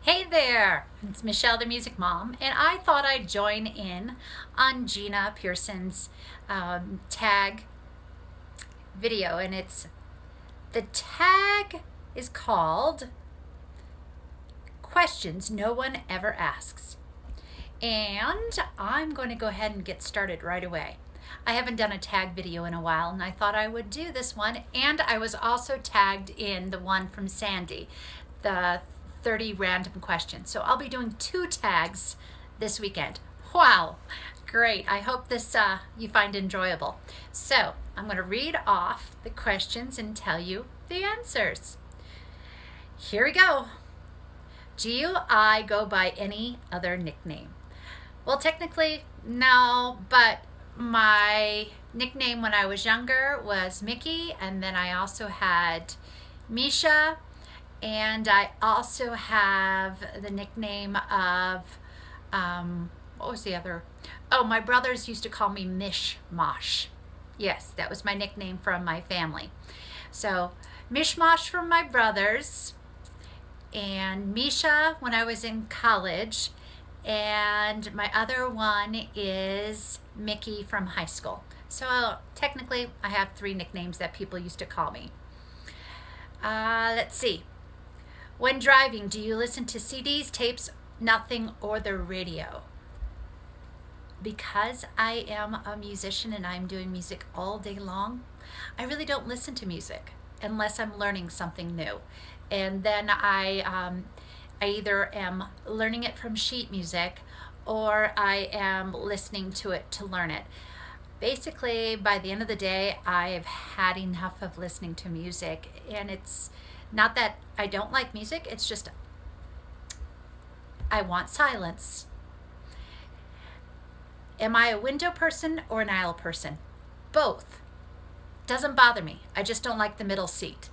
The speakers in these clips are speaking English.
Hey there, it's Michelle the Music Mom, and I thought I'd join in on Gina Pearson's tag video, and the tag is called Questions No One Ever Asks. And I'm going to go ahead and get started right away. I haven't done a tag video in a while, and I thought I would do this one, and I was also tagged in the one from Sandy, the 30 random questions. So I'll be doing 2 tags this weekend. Wow, great. I hope this you find enjoyable. So I'm going to read off the questions and tell you the answers. Here we go. Do you go by any other nickname? Well, technically, no, but my nickname when I was younger was Mickey, and then I also had Misha, and I also have the nickname of, what was the other? Oh, my brothers used to call me Mish Mosh. Yes, that was my nickname from my family. So, Mish Mosh from my brothers, and Misha when I was in college, and my other one is Mickey from high school. So technically I have 3 nicknames that people used to call me. Let's see. When driving, do you listen to CDs, tapes, nothing, or the radio? Because I am a musician and I'm doing music all day long, I really don't listen to music unless I'm learning something new. And then I either am learning it from sheet music or I am listening to it to learn it. Basically, by the end of the day, I've had enough of listening to music, and it's not that I don't like music, it's just I want silence. Am I a window person or an aisle person? Both. Doesn't bother me. I just don't like the middle seat.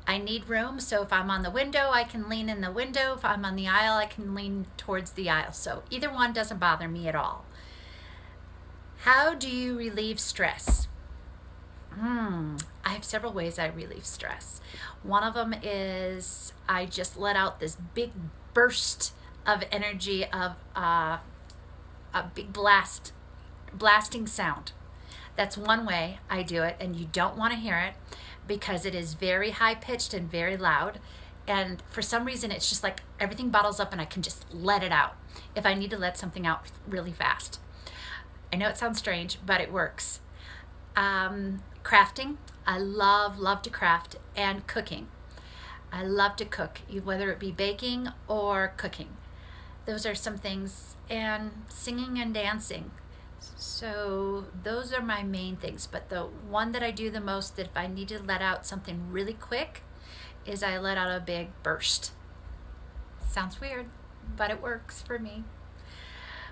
I need room, so if I'm on the window, I can lean in the window. If I'm on the aisle, I can lean towards the aisle. So either one doesn't bother me at all. How do you relieve stress? I have several ways I relieve stress. One of them is I just let out this big burst of energy of a big blasting sound. That's one way I do it, and you don't want to hear it because it is very high pitched and very loud. And for some reason, it's just like everything bottles up and I can just let it out if I need to let something out really fast. I know it sounds strange, but it works. Crafting. I love to craft, and cooking. I love to cook, whether it be baking or cooking. Those are some things, and singing and dancing. So those are my main things, but the one that I do the most, that if I need to let out something really quick, is I let out a big burst. Sounds weird, but it works for me.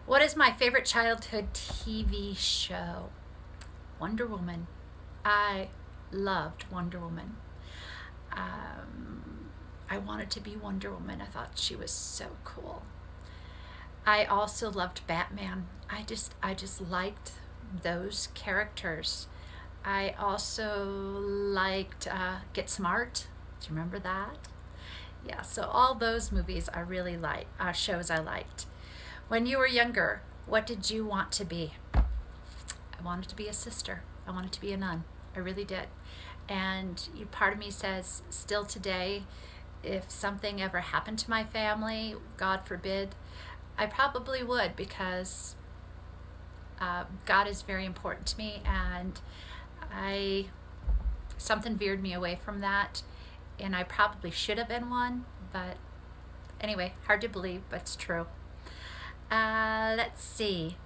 What is my favorite childhood TV show? Wonder Woman. I loved Wonder Woman. I wanted to be Wonder Woman. I thought she was so cool. I also loved Batman. I just liked those characters. I also liked Get Smart. Do you remember that? Yeah, so all those movies I really like, shows I liked. When you were younger, what did you want to be? I wanted to be a sister. I wanted to be a nun. I really did. And part of me says, still today, if something ever happened to my family, God forbid, I probably would, because God is very important to me, and something veered me away from that, and I probably should have been one, but anyway, hard to believe, but it's true. Let's see.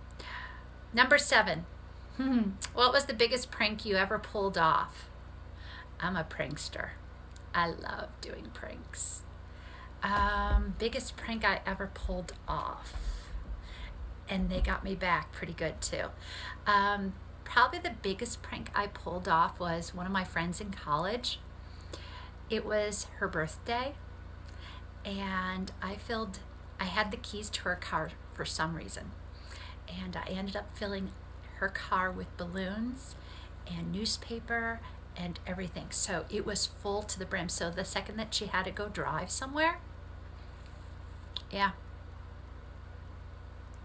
Number 7. What was the biggest prank you ever pulled off? I'm a prankster. I love doing pranks. Biggest prank I ever pulled off, and they got me back pretty good too. Probably the biggest prank I pulled off was one of my friends in college. It was her birthday, and I had the keys to her car for some reason, and I ended up filling her car with balloons and newspaper and everything. So it was full to the brim. So the second that she had to go drive somewhere, Yeah.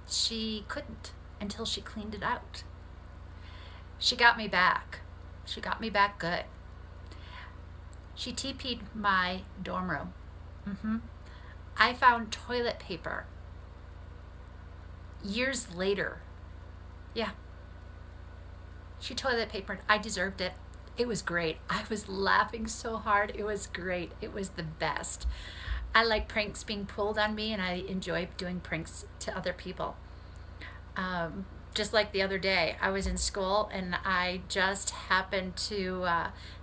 She couldn't until she cleaned it out. She got me back. She got me back good. She TP'd my dorm room. I found toilet paper years later. Yeah. She toilet papered. I deserved it. It was great. I was laughing so hard. It was great. It was the best. I like pranks being pulled on me, and I enjoy doing pranks to other people. Just like the other day, I was in school and I just happened to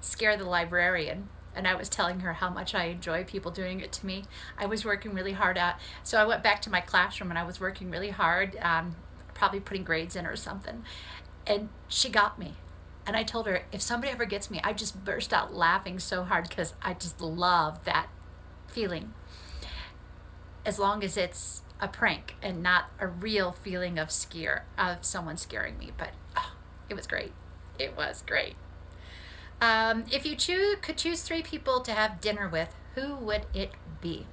scare the librarian. And I was telling her how much I enjoy people doing it to me. I was working really hard at, so I went back to my classroom and I was working really hard, probably putting grades in or something. And she got me. And I told her, if somebody ever gets me, I just burst out laughing so hard because I just love that feeling. As long as it's a prank and not a real feeling of someone scaring me. But it was great. It was great. If you could choose 3 people to have dinner with, who would it be?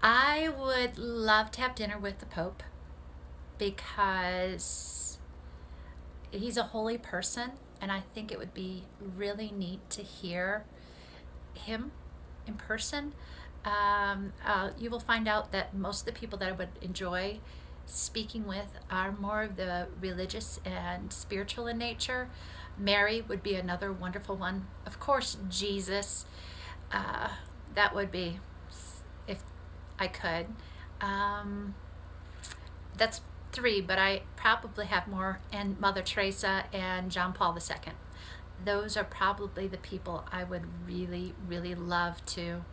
I would love to have dinner with the Pope because he's a holy person, and I think it would be really neat to hear him in person. You will find out that most of the people that I would enjoy speaking with are more of the religious and spiritual in nature. Mary would be another wonderful one. Of course, Jesus. That would be, if I could. That's 3, but I probably have more, and Mother Teresa and John Paul II. Those are probably the people I would really, really love to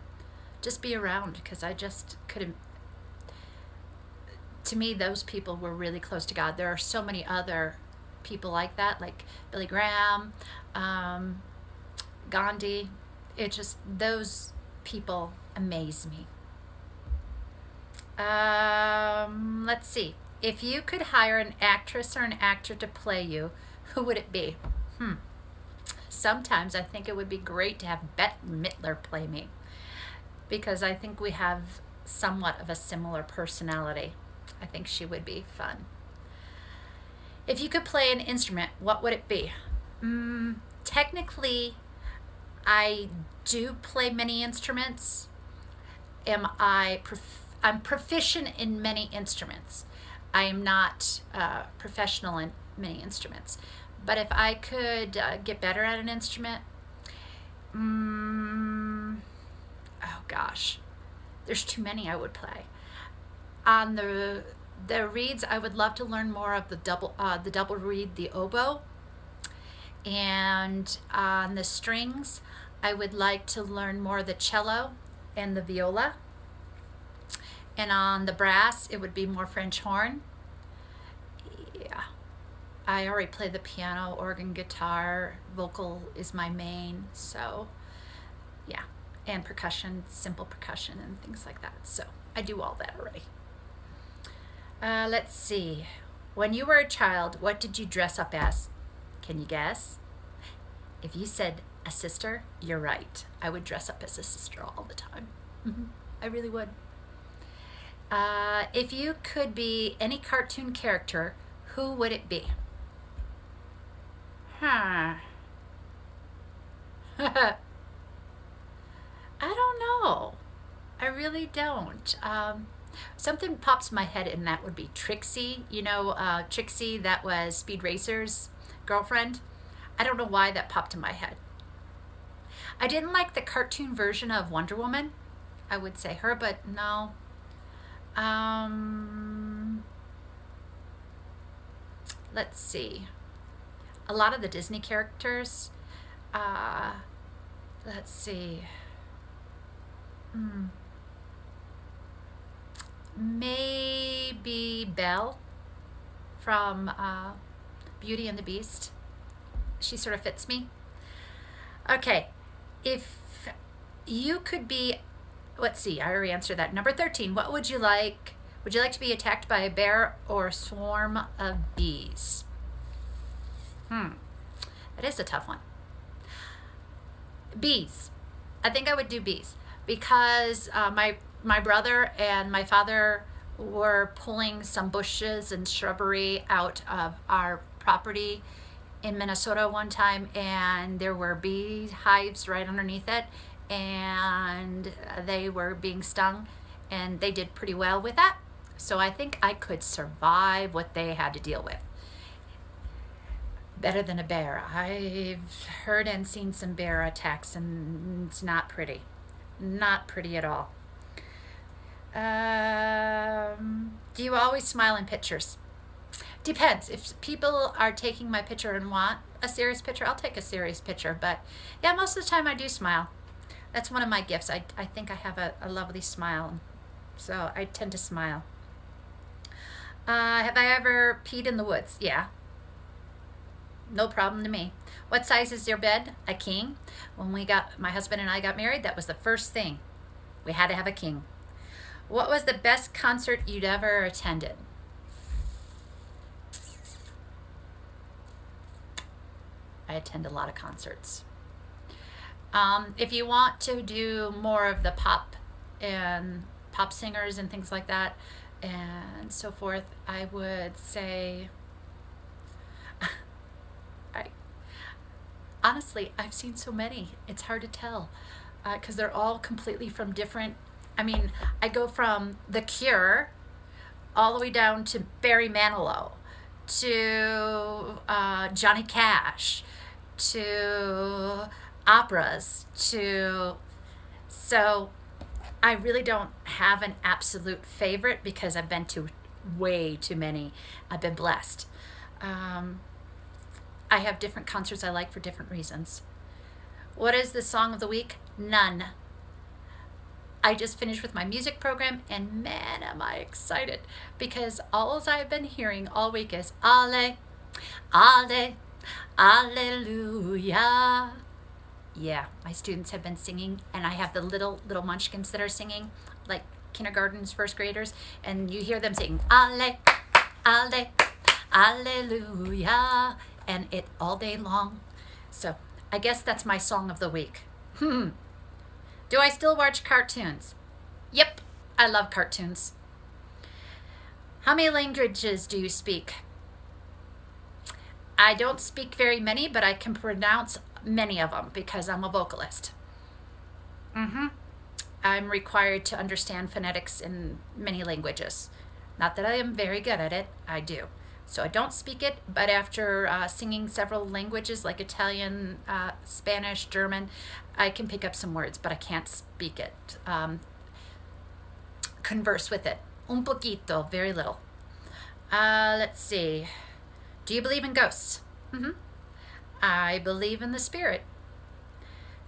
just be around, because I just couldn't. To me, those people were really close to God. There are so many other people like that, like Billy Graham, Gandhi. Those people amaze me. Let's see. If you could hire an actress or an actor to play you, who would it be? Sometimes I think it would be great to have Bette Midler play me, because I think we have somewhat of a similar personality. I think she would be fun. If you could play an instrument, what would it be? Technically, I do play many instruments. I'm proficient in many instruments. I am not professional in many instruments. But if I could get better at an instrument, oh gosh, there's too many I would play. On the reeds, I would love to learn more of the double reed, the oboe. And on the strings, I would like to learn more of the cello and the viola. And on the brass, it would be more French horn. Yeah. I already play the piano, organ, guitar, vocal is my main, so yeah. And percussion, simple percussion and things like that. So I do all that already. Let's see. When you were a child, what did you dress up as? Can you guess? If you said a sister, you're right. I would dress up as a sister all the time. I really would. If you could be any cartoon character, who would it be? I don't know. I really don't. Something pops in my head, and that would be Trixie. You know, Trixie, that was Speed Racer's girlfriend. I don't know why that popped in my head. I didn't like the cartoon version of Wonder Woman. I would say her, but no. Let's see. A lot of the Disney characters. Let's see. Maybe Belle from Beauty and the Beast. She sort of fits me. Okay, if you could be, let's see, I already answered that. Number 13, what would you like? Would you like to be attacked by a bear or a swarm of bees? That is a tough one. Bees. I think I would do bees. because my brother and my father were pulling some bushes and shrubbery out of our property in Minnesota one time, and there were beehives right underneath it, and they were being stung, and they did pretty well with that. So I think I could survive what they had to deal with better than a bear. I've heard and seen some bear attacks, and it's not pretty. Not pretty at all. Do you always smile in pictures? Depends. If people are taking my picture and want a serious picture, I'll take a serious picture. But yeah, most of the time I do smile. That's one of my gifts. I think I have a lovely smile, so I tend to smile. Have I ever peed in the woods? Yeah. No problem to me. What size is your bed? A king. When my husband and I got married, that was the first thing. We had to have a king. What was the best concert you'd ever attended? I attend a lot of concerts. If you want to do more of the pop singers and things like that and so forth, I would say, honestly, I've seen so many, it's hard to tell, because they're all completely from different, I go from The Cure all the way down to Barry Manilow, to Johnny Cash, to operas, so I really don't have an absolute favorite because I've been to way too many. I've been blessed. I have different concerts I like for different reasons. What is the song of the week? None. I just finished with my music program, and man, am I excited, because all I've been hearing all week is Ale, Ale, Alleluia. Yeah, my students have been singing, and I have the little munchkins that are singing, like kindergartens, first graders, and you hear them singing Ale, Ale, Alleluia, and it all day long. So I guess that's my song of the week. Do I still watch cartoons? Yep, I love cartoons. How many languages do you speak? I don't speak very many, but I can pronounce many of them because I'm a vocalist. I'm required to understand phonetics in many languages. Not that I am very good at it, I do. So I don't speak it, but after singing several languages like Italian, Spanish, German, I can pick up some words, but I can't speak it. Converse with it. Un poquito, very little. Let's see. Do you believe in ghosts? I believe in the spirit.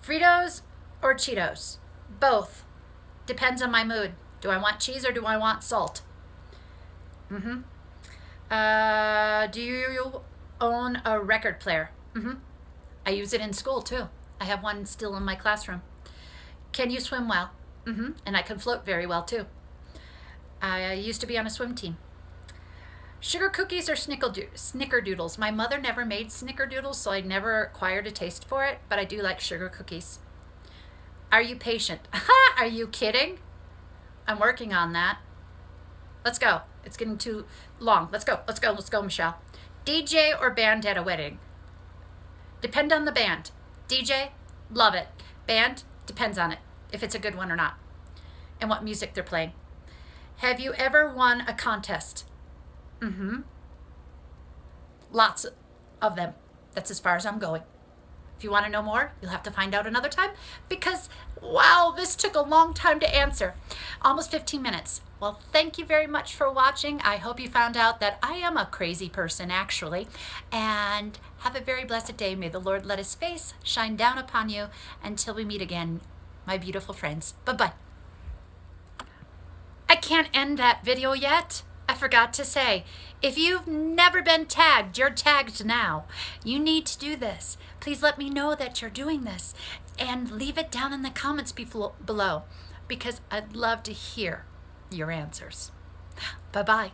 Fritos or Cheetos? Both. Depends on my mood. Do I want cheese or do I want salt? Do you own a record player? I use it in school too. I have one still in my classroom. Can you swim well? And I can float very well too. I used to be on a swim team. Sugar cookies or snickerdoodles? My mother never made snickerdoodles, so I never acquired a taste for it, but I do like sugar cookies. Are you patient? Are you kidding? I'm working on that. Let's go. It's getting too long. Let's go, Michelle. DJ or band at a wedding? Depend on the band. DJ, love it. Band, depends on it, if it's a good one or not, and what music they're playing. Have you ever won a contest? Lots of them. That's as far as I'm going. If you want to know more, you'll have to find out another time, because, wow, this took a long time to answer. Almost 15 minutes. Well, thank you very much for watching. I hope you found out that I am a crazy person, actually. And have a very blessed day. May the Lord let his face shine down upon you until we meet again, my beautiful friends. Bye-bye. I can't end that video yet. I forgot to say, if you've never been tagged, you're tagged now. You need to do this. Please let me know that you're doing this and leave it down in the comments below, because I'd love to hear your answers. Bye-bye.